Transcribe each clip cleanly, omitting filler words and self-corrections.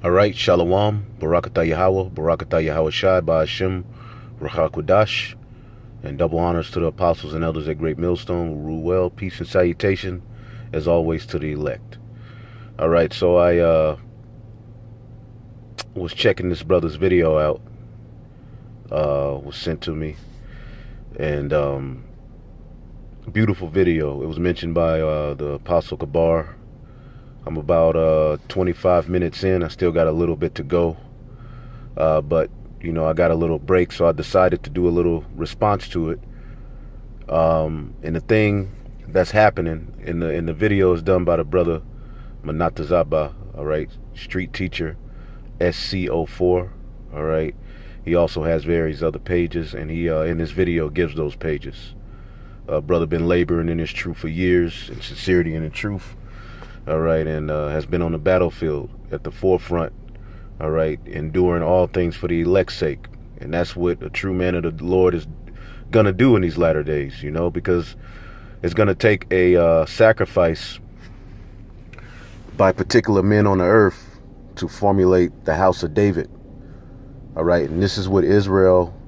All right, Shalom, Barakatah Yahawah, Barakatah Yahawashi, BAHASHAM, Rachakudash, and double honors to the apostles and elders at Greatmillstone who rule well. Peace and salutation, as always, to the elect. All right, so I was checking this brother's video out, was sent to me, and beautiful video. It was mentioned by the Apostle Kabar. I'm about 25 minutes in. I still got a little bit to go. But, you know, I got a little break, so I decided to do a little response to it. And the thing that's happening in the video is done by the brother Manata Zaba, all right, street teacher, SCO4, all right. He also has various other pages, and he in this video gives those pages. Brother been laboring in his truth for years, in sincerity and in truth. All right, and has been on the battlefield at the forefront, all right, enduring all things for the elect's sake. And that's what a true man of the Lord is going to do in these latter days, you know, because it's going to take a sacrifice by particular men on the earth to formulate the house of David, all right. And this is what Israel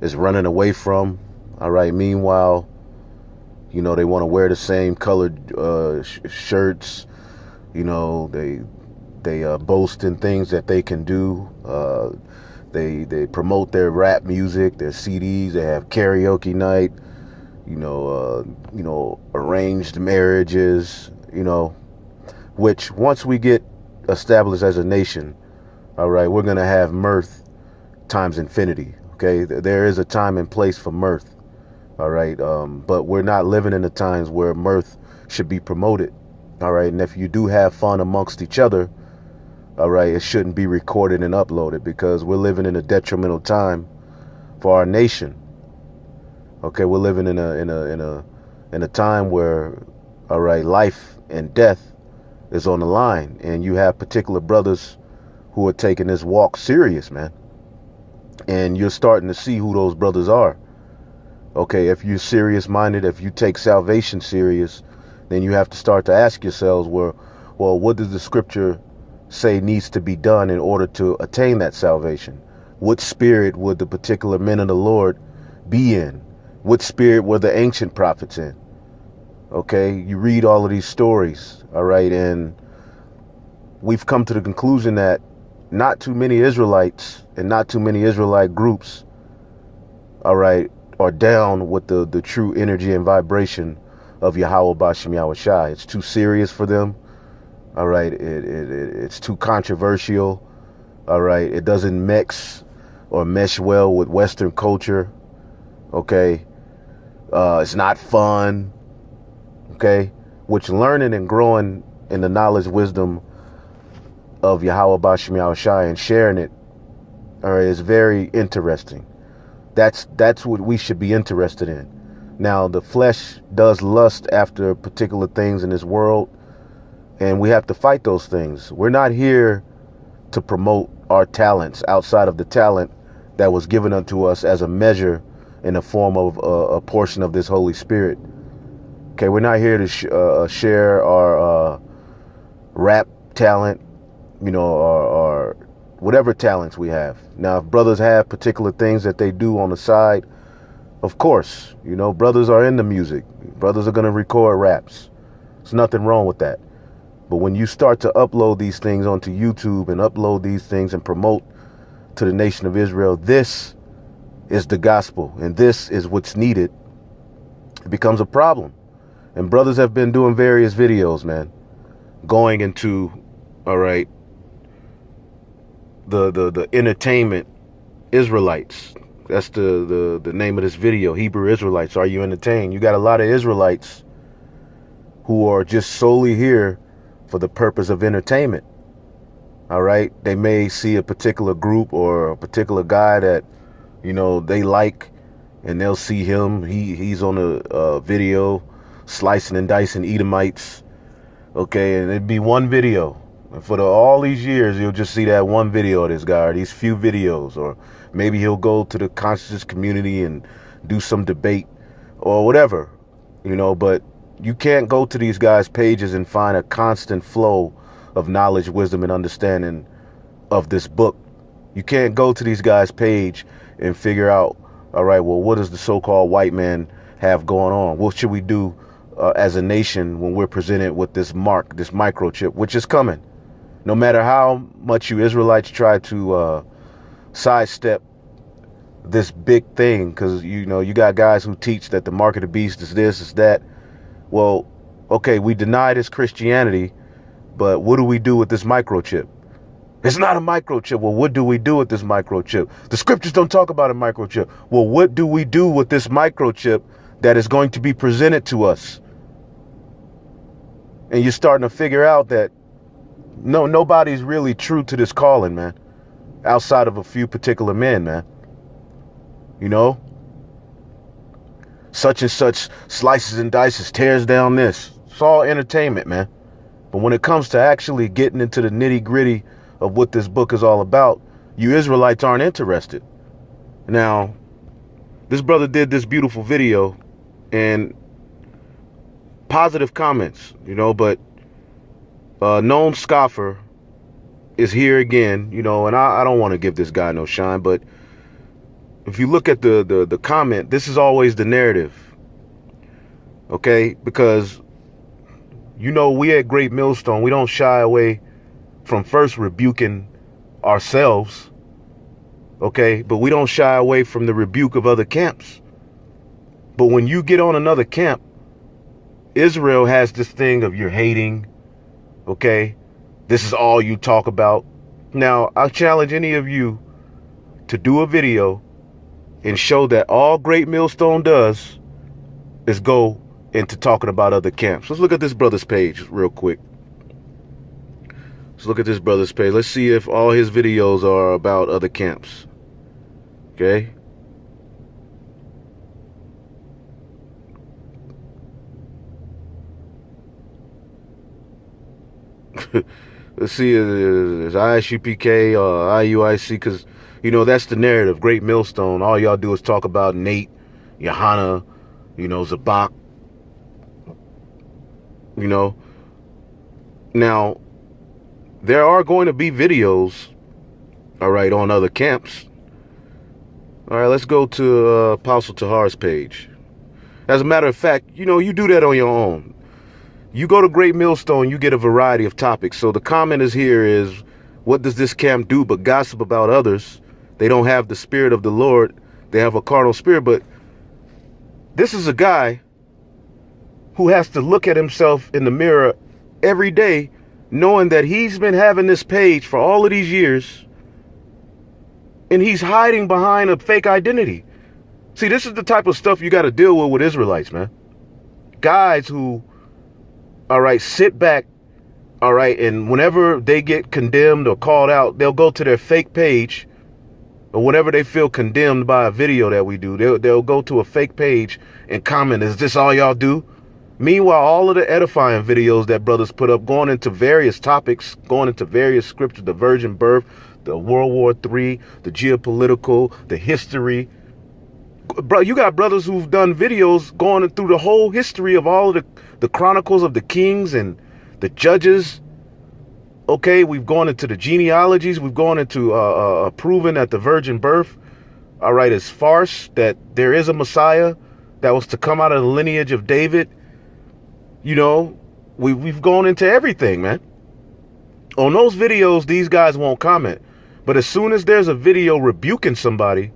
is running away from, all right. Meanwhile, you know, they want to wear the same colored shirts. You know, they boast in things that they can do. They promote their rap music, their CDs. They have karaoke night. You know, arranged marriages. You know, which once we get established as a nation, all right, we're gonna have mirth times infinity. Okay, there is a time and place for mirth. All right, but we're not living in the times where mirth should be promoted. All right, and if you do have fun amongst each other, all right, it shouldn't be recorded and uploaded, because we're living in a detrimental time for our nation. Okay, we're living in a time where, all right, life and death is on the line, and you have particular brothers who are taking this walk serious, man. And you're starting to see who those brothers are. Okay, if you're serious-minded, if you take salvation serious, then you have to start to ask yourselves, well, what does the scripture say needs to be done in order to attain that salvation? What spirit would the particular men of the Lord be in? What spirit were the ancient prophets in? Okay, you read all of these stories, all right, and we've come to the conclusion that not too many Israelites and not too many Israelite groups, all right, are down with the true energy and vibration of Yahawah Bashem Yahawashi. It's too serious for them. All right. It's too controversial. All right. It doesn't mix or mesh well with Western culture. Okay. It's not fun. Okay. Which learning and growing in the knowledge, wisdom of Yahawah Bashem Yahawashi and sharing it, all right, is very interesting. That's what we should be interested in. Now, the flesh does lust after particular things in this world, and we have to fight those things. We're not here to promote our talents outside of the talent that was given unto us as a measure in the form of a portion of this Holy Spirit. Okay, we're not here to share our rap talent, you know, or whatever talents we have. Now, if brothers have particular things that they do on the side, of course, you know, brothers are into music. Brothers are going to record raps. There's nothing wrong with that. But when you start to upload these things onto YouTube and upload these things and promote to the nation of Israel, this is the gospel and this is what's needed, it becomes a problem. And brothers have been doing various videos, man, going into, all right, the entertainment Israelites. That's the name of this video. Hebrew Israelites. Are you entertained? You got a lot of Israelites who are just solely here for the purpose of entertainment. All right. They may see a particular group or a particular guy that, you know, they like, and they'll see him. He's on a video slicing and dicing Edomites. Okay. And it'd be one video. And for all these years, you'll just see that one video of this guy, or these few videos, or maybe he'll go to the conscious community and do some debate or whatever, you know. But you can't go to these guys' pages and find a constant flow of knowledge, wisdom, and understanding of this book. You can't go to these guys' page and figure out, all right, well, what does the so-called white man have going on? What should we do as a nation when we're presented with this mark, this microchip, which is coming? No matter how much you Israelites try to sidestep this big thing, because, you know, you got guys who teach that the mark of the beast is this, is that. Well, okay, we deny this Christianity, but what do we do with this microchip? It's not a microchip. Well, what do we do with this microchip? The scriptures don't talk about a microchip. Well, what do we do with this microchip that is going to be presented to us? And you're starting to figure out that nobody's really true to this calling, man, outside of a few particular men, man. You know, such and such slices and dices, tears down this. It's all entertainment, man. But when it comes to actually getting into the nitty gritty of what this book is all about, you Israelites aren't interested. Now, this brother did this beautiful video and positive comments, you know, but known scoffer is here again, you know, and I don't want to give this guy no shine, but if you look at the comment, this is always the narrative, okay? Because, you know, we at Greatmillstone, we don't shy away from first rebuking ourselves, okay? But we don't shy away from the rebuke of other camps. But when you get on another camp, Israel has this thing of you're hating, okay? This is all you talk about. Now, I challenge any of you to do a video and show that all Greatmillstone does is go into talking about other camps. Let's look at this brother's page real quick. Let's look at this brother's page. Let's see if all his videos are about other camps. Okay. Let's see, is ISUPK or IUIC, because, you know, that's the narrative. Greatmillstone, all y'all do is talk about Nate, Johanna, you know, Zabak, you know. Now, there are going to be videos, all right, on other camps. All right, let's go to Apostle Tahar's page. As a matter of fact, you know, you do that on your own. You go to Greatmillstone, you get a variety of topics. So the comment is here is, what does this camp do but gossip about others? They don't have the spirit of the Lord. They have a carnal spirit. But this is a guy who has to look at himself in the mirror every day, knowing that he's been having this page for all of these years, and he's hiding behind a fake identity. See, this is the type of stuff you got to deal with Israelites, man. Guys who, all right, sit back, all right, and whenever they get condemned or called out, they'll go to their fake page, or whenever they feel condemned by a video that we do, they'll go to a fake page and comment, is this all y'all do? Meanwhile, all of the edifying videos that brothers put up, going into various topics, going into various scriptures, the virgin birth, the World War III, the geopolitical, the history. Bro, you got brothers who've done videos going through the whole history of all of the chronicles of the kings and the judges. Okay, we've gone into the genealogies. We've gone into proving that the virgin birth, all right, is farce, that there is a Messiah that was to come out of the lineage of David. You know, we've gone into everything, man. On those videos, these guys won't comment. But as soon as there's a video rebuking somebody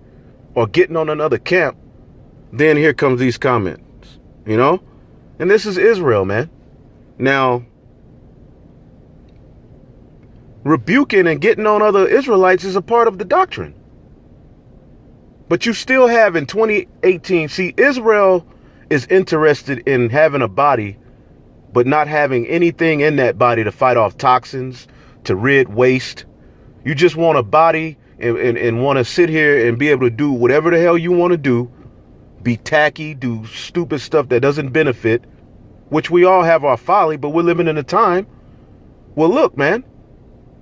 or getting on another camp, then here comes these comments, you know? And this is Israel, man. Now, rebuking and getting on other Israelites is a part of the doctrine. But you still have in 2018, see, Israel is interested in having a body, but not having anything in that body to fight off toxins, to rid waste. You just want a body and want to sit here and be able to do whatever the hell you want to do, be tacky, do stupid stuff that doesn't benefit, which we all have our folly, but we're living in a time. Well, look, man,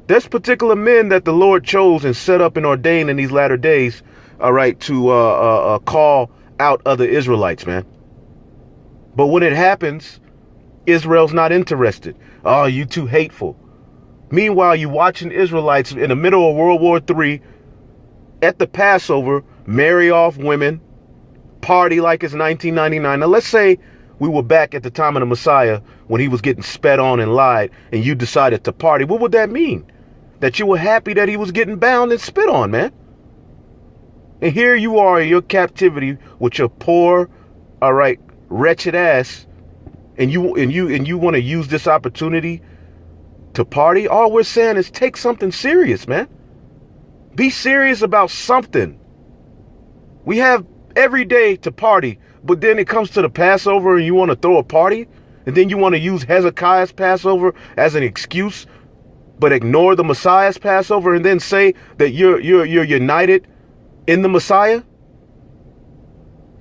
there's particular men that the Lord chose and set up and ordained in these latter days, all right, to call out other Israelites, man. But when it happens, Israel's not interested. Oh, you too hateful. Meanwhile, you watching Israelites in the middle of World War III at the Passover marry off women, party like it's 1999. Now, let's say we were back at the time of the Messiah when he was getting spat on and lied, and you decided to party. What would that mean? That you were happy that he was getting bound and spit on, man. And here you are in your captivity with your poor, all right, wretched ass, and you want to use this opportunity to party. All we're saying is take something serious, man. Be serious about something. We have every day to party, but then it comes to the Passover and you want to throw a party, and then you want to use Hezekiah's Passover as an excuse, but ignore the Messiah's Passover and then say that you're united in the Messiah.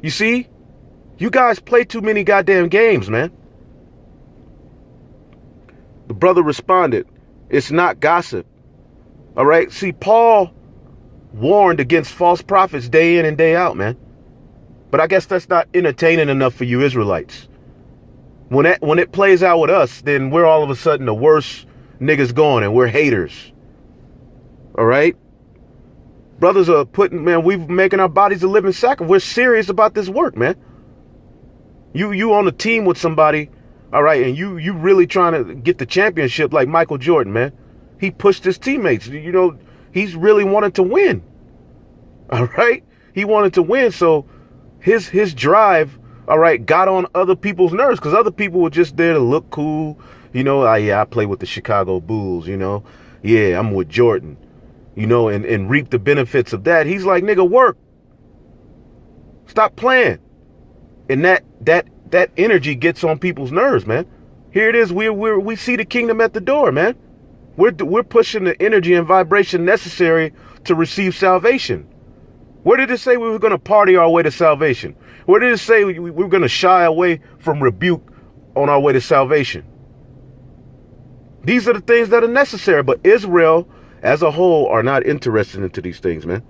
You see, you guys play too many goddamn games, man. The brother responded, it's not gossip. All right. See, Paul warned against false prophets day in and day out, man. But I guess that's not entertaining enough for you Israelites. When it plays out with us, then we're all of a sudden the worst niggas going and we're haters. All right. Brothers are we're making our bodies a living sacrifice. We're serious about this work, man. You on a team with somebody, all right, and you really trying to get the championship like Michael Jordan, man. He pushed his teammates. You know, he's really wanted to win. All right? He wanted to win, so his drive, all right, got on other people's nerves because other people were just there to look cool. You know, I play with the Chicago Bulls, you know. Yeah, I'm with Jordan, you know, and reap the benefits of that. He's like, nigga, work. Stop playing. And that energy gets on people's nerves, man. Here it is. We see the kingdom at the door, man. We're pushing the energy and vibration necessary to receive salvation. Where did it say we were going to party our way to salvation? Where did it say we were going to shy away from rebuke on our way to salvation? These are the things that are necessary, but Israel as a whole are not interested into these things, man.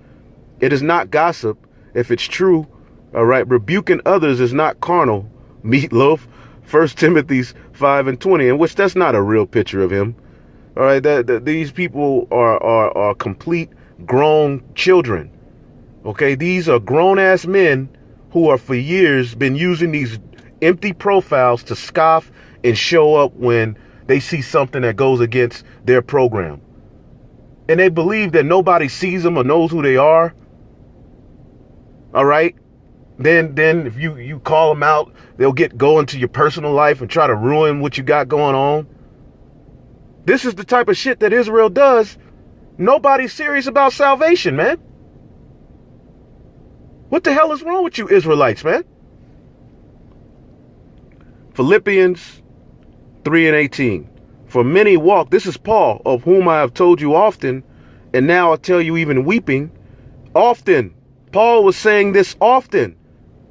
It is not gossip if it's true. All right, rebuking others is not carnal. Meatloaf, 1 Timothy 5:20, in which that's not a real picture of him. All right, these people are complete grown children. Okay, these are grown-ass men who are for years been using these empty profiles to scoff and show up when they see something that goes against their program. And they believe that nobody sees them or knows who they are. All right? Then if you call them out, they'll go into your personal life and try to ruin what you got going on. This is the type of shit that Israel does. Nobody's serious about salvation, man. What the hell is wrong with you Israelites, man? Philippians 3:18. For many walk, this is Paul, of whom I have told you often, and now I tell you even weeping, often. Paul was saying this often,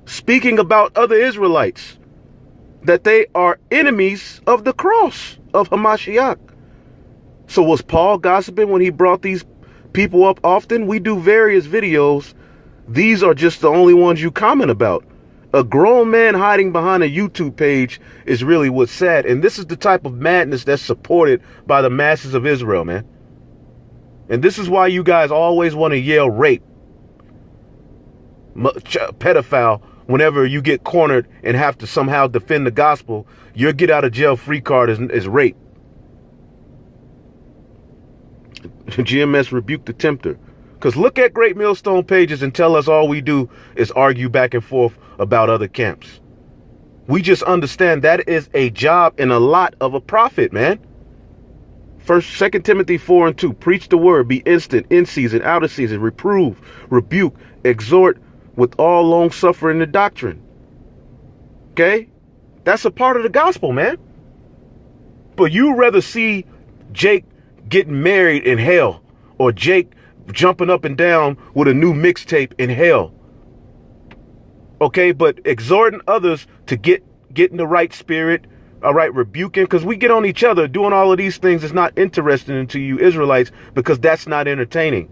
speaking about other Israelites, that they are enemies of the cross of Hamashiach. So was Paul gossiping when he brought these people up often? We do various videos. These are just the only ones you comment about. A grown man hiding behind a YouTube page is really what's sad. And this is the type of madness that's supported by the masses of Israel, man. And this is why you guys always want to yell rape, pedophile, whenever you get cornered and have to somehow defend the gospel. Your get out of jail free card is rape. GMS rebuke the tempter. Because look at Greatmillstone pages and tell us all we do is argue back and forth about other camps. We just understand that is a job and a lot of a prophet, man. 2 Timothy 4:2. Preach the word, be instant, in season, out of season, reprove, rebuke, exhort with all long suffering and doctrine. Okay? That's a part of the gospel, man. But you rather see Jake getting married in hell, or Jake jumping up and down with a new mixtape in hell. Okay, but exhorting others to get in the right spirit, all right, rebuking, because we get on each other doing all of these things is not interesting to you Israelites, because that's not entertaining.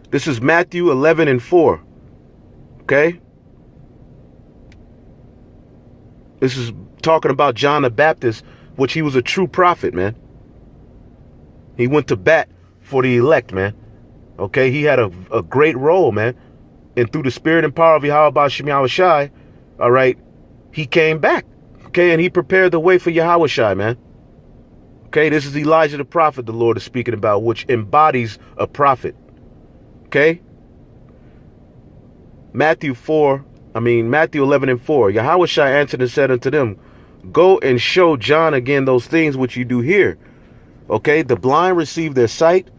This is Matthew 11:4. Okay? This is talking about John the Baptist, which he was a true prophet, man. He went to bat for the elect, man. Okay, he had a great role, man. And through the spirit and power of Yahawashi, all right, he came back. Okay, and he prepared the way for Yahawashi, man. Okay, this is Elijah the prophet the Lord is speaking about, which embodies a prophet. Okay? Matthew 11 and 4. Yahawashi answered and said unto them, go and show John again those things which you do hear. Okay, the blind receive their sight,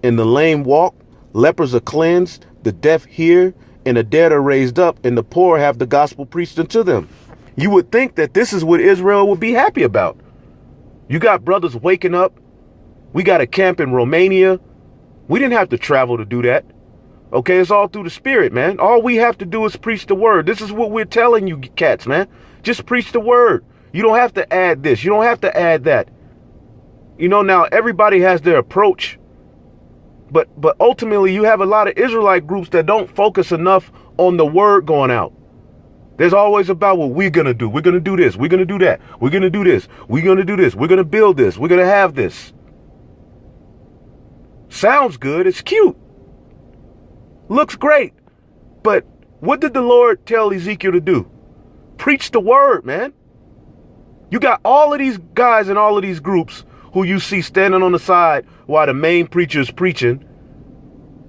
and the lame walk, lepers are cleansed, the deaf hear, and the dead are raised up, and the poor have the gospel preached unto them. You would think that this is what Israel would be happy about. You got brothers waking up. We got a camp in Romania. We didn't have to travel to do that. Okay, it's all through the spirit, man. All we have to do is preach the word. This is what we're telling you cats, man. Just preach the word. You don't have to add this. You don't have to add that. You know, now everybody has their approach. But ultimately, you have a lot of Israelite groups that don't focus enough on the word going out. There's always about what we're going to do. We're going to do this. We're going to do that. We're going to do this. We're going to do this. We're going to build this. We're going to have this. Sounds good. It's cute. Looks great. But what did the Lord tell Ezekiel to do? Preach the word, man. You got all of these guys in all of these groups who you see standing on the side while the main preacher is preaching.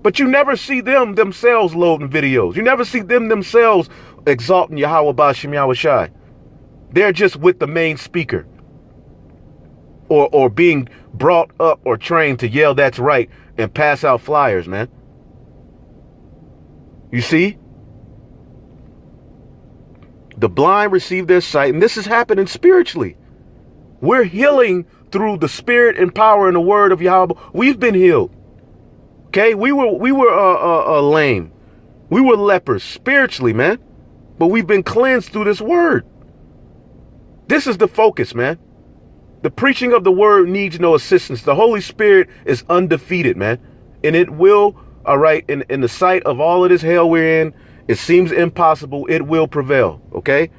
But you never see them themselves loading videos. You never see them themselves exalting Yahawah Bashim Yahawashi. They're just with the main speaker. Or being brought up or trained to yell, that's right, and pass out flyers, man. You see? The blind receive their sight, and this is happening spiritually. We're healing through the spirit and power and the word of Yahweh. We've been healed. Okay, we were lame. We were lepers spiritually, man. But we've been cleansed through this word. This is the focus, man. The preaching of the word needs no assistance. The Holy Spirit is undefeated, man. And it will, all right, in the sight of all of this hell we're in, it seems impossible, it will prevail, okay?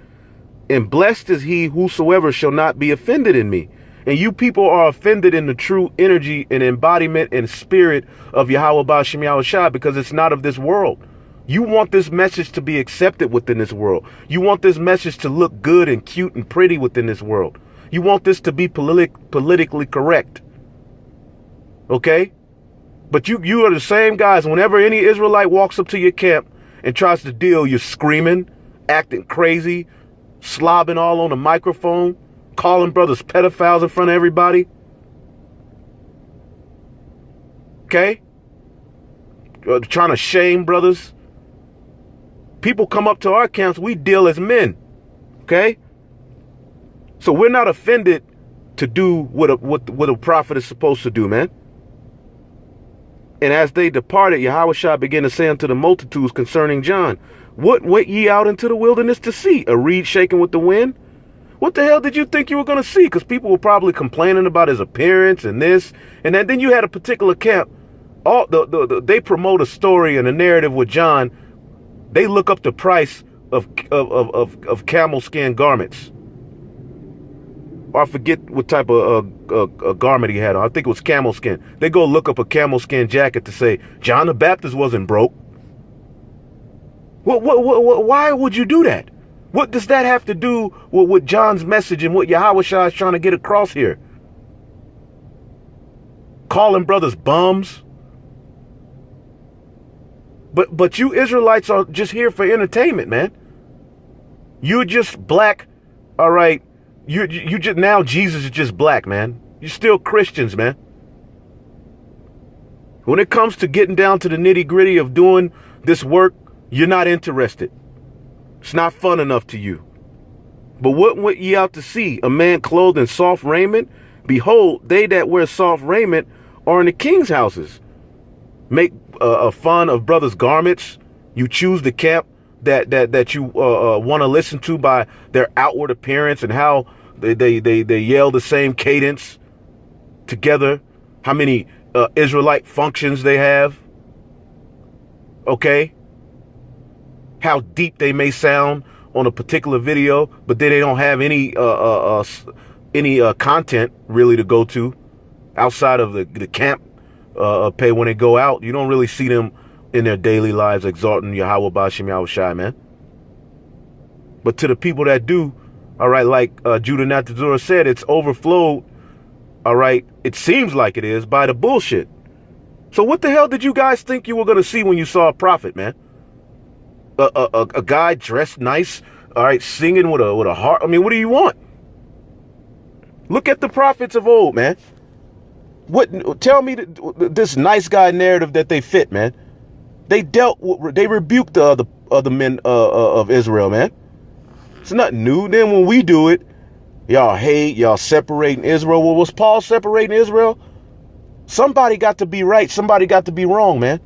And blessed is he whosoever shall not be offended in me. And you people are offended in the true energy and embodiment and spirit of Yahawah Bashim Yahawashi because it's not of this world. You want this message to be accepted within this world. You want this message to look good and cute and pretty within this world. You want this to be politically correct. Okay? But you are the same guys. Whenever any Israelite walks up to your camp and tries to deal, you're screaming, acting crazy, slobbing all on the microphone, calling brothers pedophiles in front of everybody. Okay? Trying to shame brothers. People come up to our camps, we deal as men. Okay? So we're not offended to do what a prophet is supposed to do, man. And as they departed, Yahawashi began to say unto the multitudes concerning John, what went ye out into the wilderness to see? A reed shaking with the wind? What the hell did you think you were going to see? Because people were probably complaining about his appearance and this. And then you had a particular camp. They promote a story and a narrative with John. They look up the price of camel skin garments. Or I forget what type of a garment he had on. I think it was camel skin. They go look up a camel skin jacket to say John the Baptist wasn't broke. Why would you do that? What does that have to do with John's message and what Yahawashi is trying to get across here? Calling brothers bums. But you Israelites are just here for entertainment, man. You're just black, all right. You just now Jesus is just black, man. You're still Christians, man. When it comes to getting down to the nitty-gritty of doing this work, you're not interested. It's not fun enough to you. But what went ye out to see? A man clothed in soft raiment? Behold, they that wear soft raiment are in the king's houses. Make a fun of brothers' garments. You choose the camp that you want to listen to by their outward appearance and how they yell the same cadence together. How many Israelite functions they have. Okay? How deep they may sound on a particular video, but then they don't have any content really to go to outside of the camp pay. When they go out, you don't really see them in their daily lives exalting Yahawah, BAHASHAM, Yahawashi, man. But to the people that do, all right, like Judah Natazura said, it's overflowed, all right, it seems like it is, by the bullshit. So what the hell did you guys think you were going to see when you saw a prophet, man? A guy dressed nice, all right, singing with a heart. I mean, what do you want? Look at the prophets of old, man. Tell me this nice guy narrative that they fit, man. They rebuked the other men of Israel, man. It's nothing new. Then when we do it, y'all hate, y'all separating Israel. Well, was Paul separating Israel? Somebody got to be right. Somebody got to be wrong, man.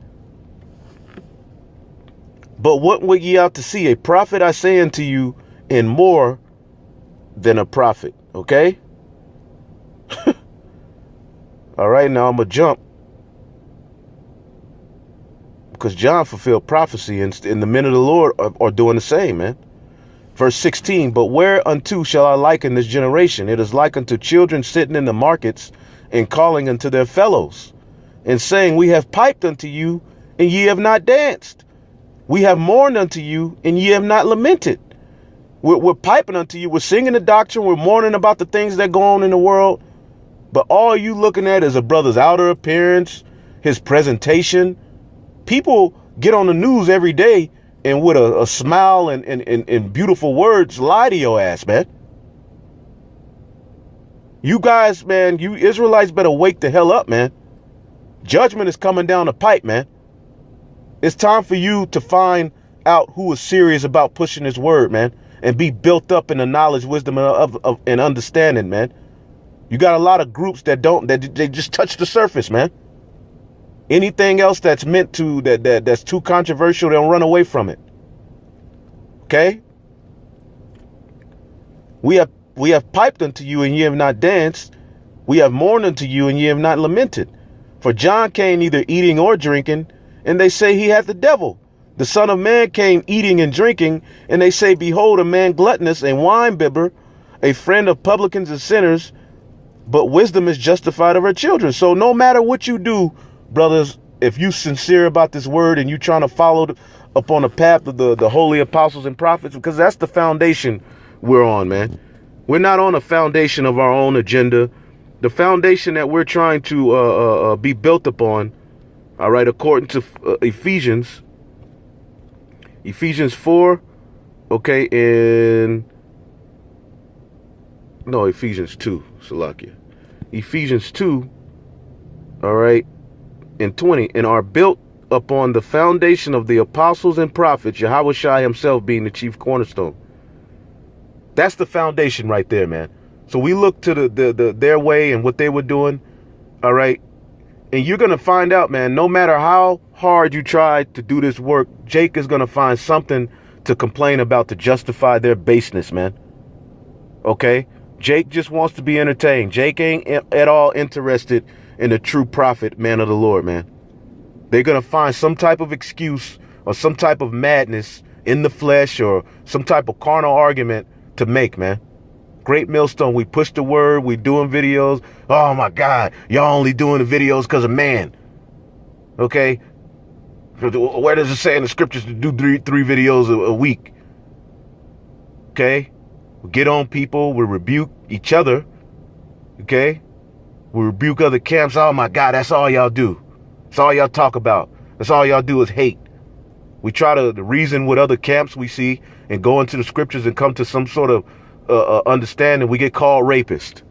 But what would ye out to see? A prophet, I say unto you, and more than a prophet. Okay? All right, now I'm going to jump. Because John fulfilled prophecy, and the men of the Lord are doing the same, man. Verse 16, but whereunto shall I liken this generation? It is like unto children sitting in the markets and calling unto their fellows and saying, we have piped unto you, and ye have not danced. We have mourned unto you, and ye have not lamented. We're piping unto you. We're singing the doctrine. We're mourning about the things that go on in the world. But all you looking at is a brother's outer appearance, his presentation. People get on the news every day and with a smile and beautiful words lie to your ass, man. You guys, man, you Israelites better wake the hell up, man. Judgment is coming down the pipe, man. It's time for you to find out who is serious about pushing this word, man, and be built up in the knowledge, wisdom, and understanding, man. You got a lot of groups that they just touch the surface, man. Anything else that's meant to, that's too controversial, they'll run away from it. Okay? We have piped unto you, and ye have not danced. We have mourned unto you, and ye have not lamented. For John came neither eating or drinking, and they say he hath the devil. The Son of Man came eating and drinking, and they say, behold, a man gluttonous, a winebibber, a friend of publicans and sinners, but wisdom is justified of her children. So no matter what you do, brothers, if you sincere about this word and you trying to follow upon the path of the holy apostles and prophets, because that's the foundation we're on, man. We're not on a foundation of our own agenda. The foundation that we're trying to be built upon, all right, according to Ephesians 4, okay, Ephesians 2, Salakia. Ephesians 2, all right, and 20, and are built upon the foundation of the apostles and prophets, Yahawashi himself being the chief cornerstone. That's the foundation right there, man. So we look to their way and what they were doing, all right, and you're going to find out, man, no matter how hard you try to do this work, Jake is going to find something to complain about to justify their baseness, man. Okay? Jake just wants to be entertained. Jake ain't at all interested in the true prophet, man of the Lord, man. They're going to find some type of excuse or some type of madness in the flesh or some type of carnal argument to make, man. Greatmillstone, we push the word, we doing videos. Oh my God, y'all only doing the videos because of man. Okay? Where does it say in the scriptures to do three videos a week? Okay? We get on people, we rebuke each other. Okay? We rebuke other camps. Oh my God, that's all y'all do. That's all y'all talk about. That's all y'all do is hate. We try to reason with other camps we see and go into the scriptures and come to some sort of understanding. We get called rapist.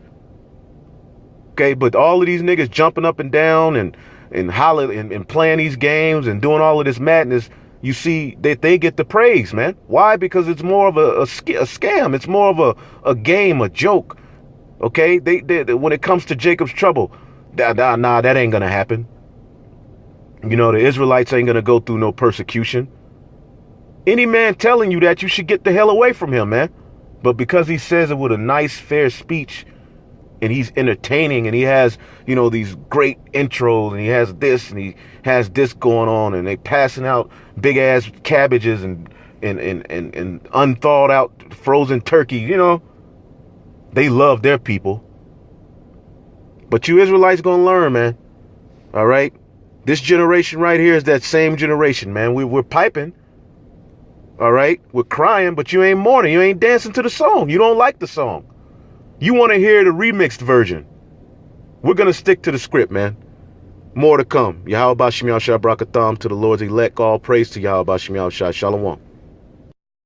Okay, but all of these niggas jumping up and down and hollering and playing these games and doing all of this madness, you see that they get the praise, man. Why? Because it's more of a scam. It's more of a game, a joke. Okay, they when it comes to Jacob's trouble, nah, that ain't gonna happen. You know, the Israelites ain't gonna go through no persecution. Any man telling you that, you should get the hell away from him, man. But because he says it with a nice, fair speech, and he's entertaining, and he has, you know, these great intros, and he has this, and he has this going on, and they passing out big ass cabbages and and unthawed out frozen turkey, you know. They love their people. But you Israelites gonna learn, man. All right? This generation right here is that same generation, man. We're piping. All right? We're crying, but you ain't mourning. You ain't dancing to the song. You don't like the song. You want to hear the remixed version. We're going to stick to the script, man. More to come. Yahawashi, to the Lord's elect. All praise to Yahawashi. Shalom.